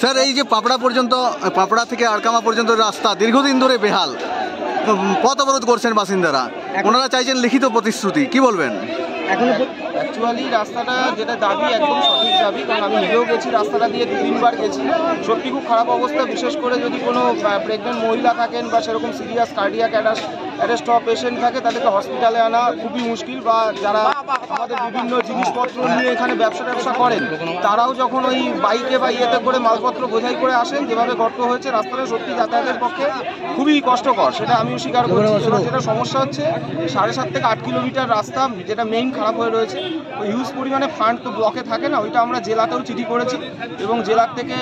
Sir এই যে পাপড়া থেকে আড়কামা পর্যন্ত রাস্তা দীর্ঘদিন ধরে বেহাল, পথ অবরোধ করছেন বাসিন্দারা, ওনারা চাইছেন লিখিত প্রতিশ্রুতি, কি বলবেন? অ্যাকচুয়ালি রাস্তাটা যেটা দাবি একদম সঠিক দাবি, কারণ আমি নিজেও গেছি রাস্তাটা দিয়ে 2-3 বার গেছি। সত্যি খুব খারাপ অবস্থা, বিশেষ করে যদি কোনো প্রেগনেন্ট মহিলা থাকেন বা সেরকম সিরিয়াস কার্ডিয়াক অ্যারেস্ট হওয়া পেশেন্ট থাকে তাদেরকে হসপিটালে আনা খুবই মুশকিল, বা যারা আমাদের বিভিন্ন জিনিসপত্র নিয়ে এখানে ব্যবসা করেন তারাও যখন ওই বাইকে বা ইয়েতে করে মালপত্র বোঝাই করে আসেন, যেভাবে গর্ত হয়েছে রাস্তাটা সত্যি যাতায়াতের পক্ষে খুবই কষ্টকর, সেটা আমিও স্বীকার করছি। এবার যেটা সমস্যা হচ্ছে 7.5 থেকে 8 কিলোমিটার রাস্তা যেটা মেইন খারাপ হয়ে রয়েছে, ওই হিউজ পরিমাণে ফান্ড তো ব্লকে থাকে না, ওইটা আমরা জেলাতেও চিঠি করেছি এবং জেলার থেকে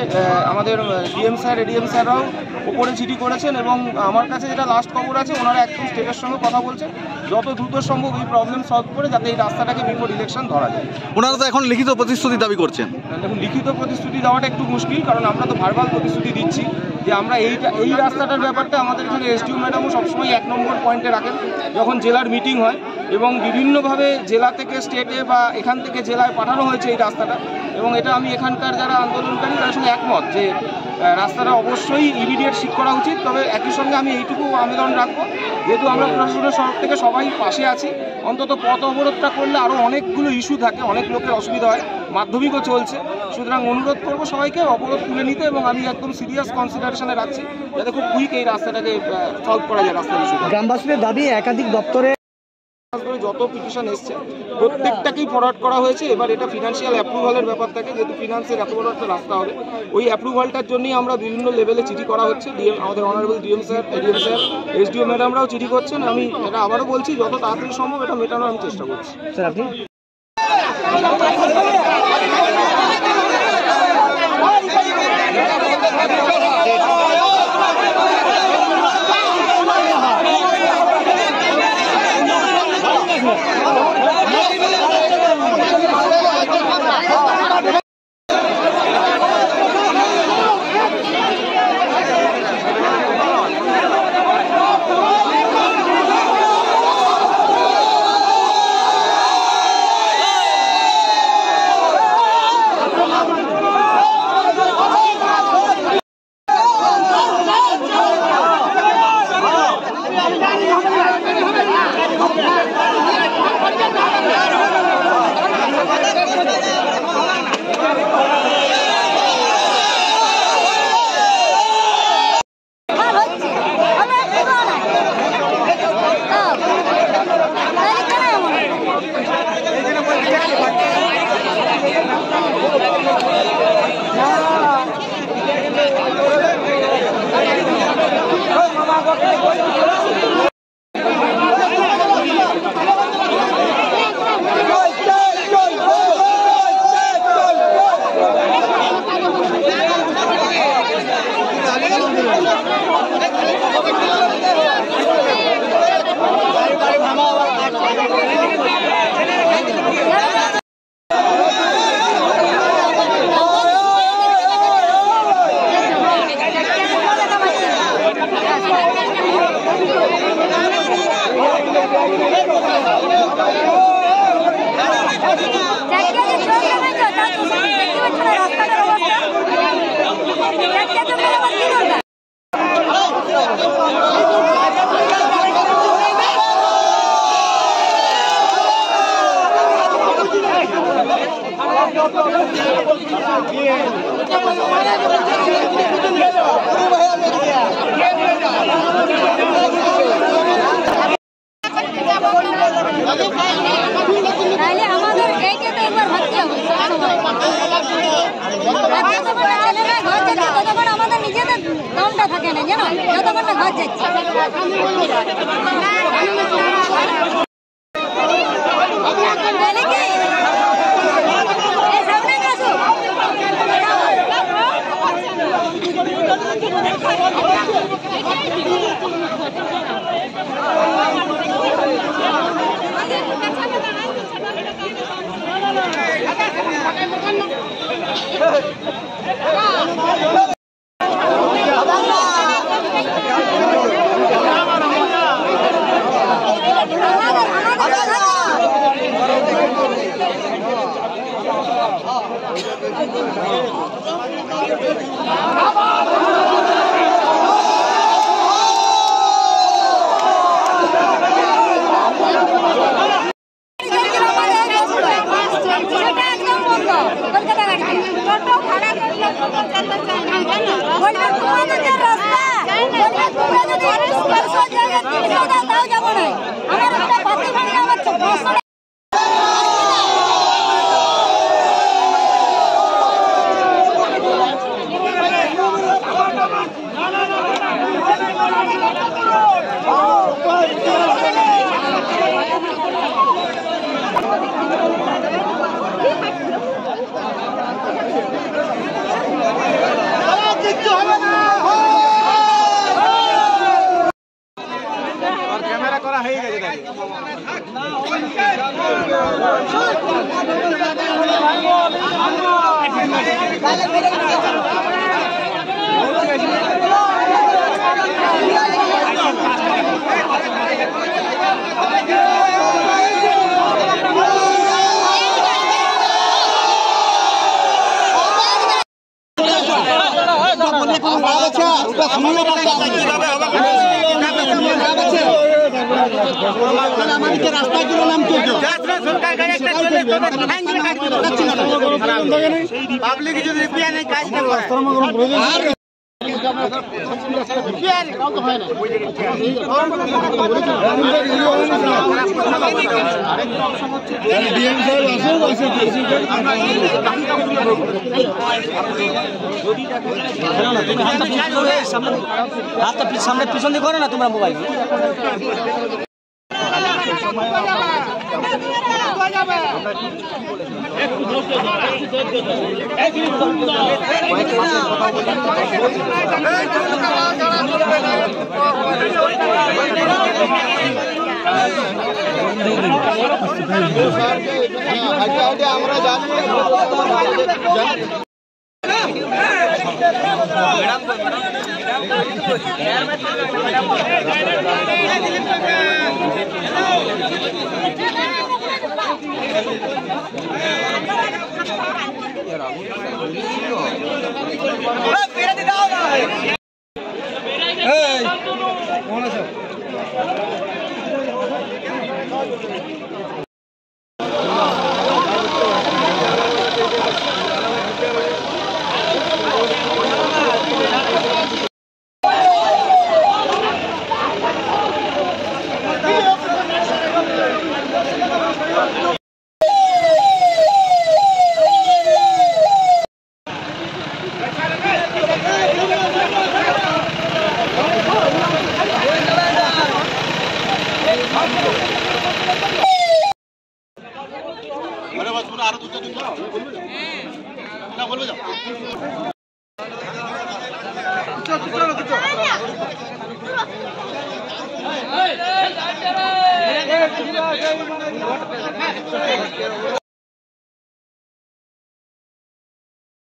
আমাদের ডিএম স্যার এডিএম স্যাররাও ওপরে চিঠি করেছেন, এবং আমার কাছে যেটা লাস্ট খবর আছে ওনারা একদম স্টেটের সঙ্গে কথা বলছেন যত দ্রুত সম্ভব এই প্রবলেম সলভ করে যাতে এই রাস্তাটাকে বিফোর ইলেকশন ধরা যায়। ওনারা তো এখন লিখিত প্রতিশ্রুতি দাবি করছেন। দেখুন, লিখিত প্রতিশ্রুতি দেওয়াটা একটু মুশকিল, কারণ আমরা তো ভার্বাল প্রতিশ্রুতি দিচ্ছি যে আমরা এই রাস্তাটার ব্যাপারটা আমাদের এখানে এসডিও ম্যাডামও সবসময় 1 নম্বর পয়েন্টে রাখেন যখন জেলার মিটিং হয়, এবং বিভিন্নভাবে জেলা থেকে স্টেটে বা এখান থেকে জেলায় পাঠানো হয়েছে এই রাস্তাটা, এবং এটা আমি এখানকার যারা আন্দোলনকারী তাদের সঙ্গে একমত যে রাস্তাটা অবশ্যই ইমিডিয়েট ঠিক করা উচিত। তবে একই সঙ্গে আমি এইটুকু আবেদন রাখবো, যেহেতু আমরা প্রশাসনের তরফ থেকে সবাই পাশে আছি, অন্তত পথ অবরোধটা করলে আরও অনেকগুলো ইস্যু থাকে, অনেক লোকের অসুবিধা হয়, মাধ্যমিকও চলছে, সুতরাং অনুরোধ করবো সবাইকে অবরোধ তুলে নিতে, এবং আমি একদম সিরিয়াস কনসিডারেশনে রাখছি যাতে খুব কুইক এই রাস্তাটাকে সলভ করা যায়। রাস্তার ইস্যু গ্রামবাসীদের দাবি একাধিক দপ্তরে যত পিটিশন এসছে প্রত্যেকটাকেই ফরওয়ার্ড করা হয়েছে। এবার এটা ফিনান্সিয়াল অ্যাপ্রুভালের ব্যাপার থাকে, যেহেতু ফিনান্সের এত বড় একটা রাস্তা হবে, ওই অ্যাপ্রুভালটার জন্যই আমরা বিভিন্ন লেভেলে চিঠি করা হচ্ছে। আমাদের honourable DM sir ADM sir SDO ম্যাডামরাও চিঠি করছেন। আমি এটা আবারও বলছি, যত তাড়াতাড়ি সম্ভব এটা মেটানোর আমি চেষ্টা করছি। স্যার আপনি ক্যামেরা করা হয়ে গেছে। সামনে পিছন দিয়ে করো না তোমরা মোবাইল আমরা জানি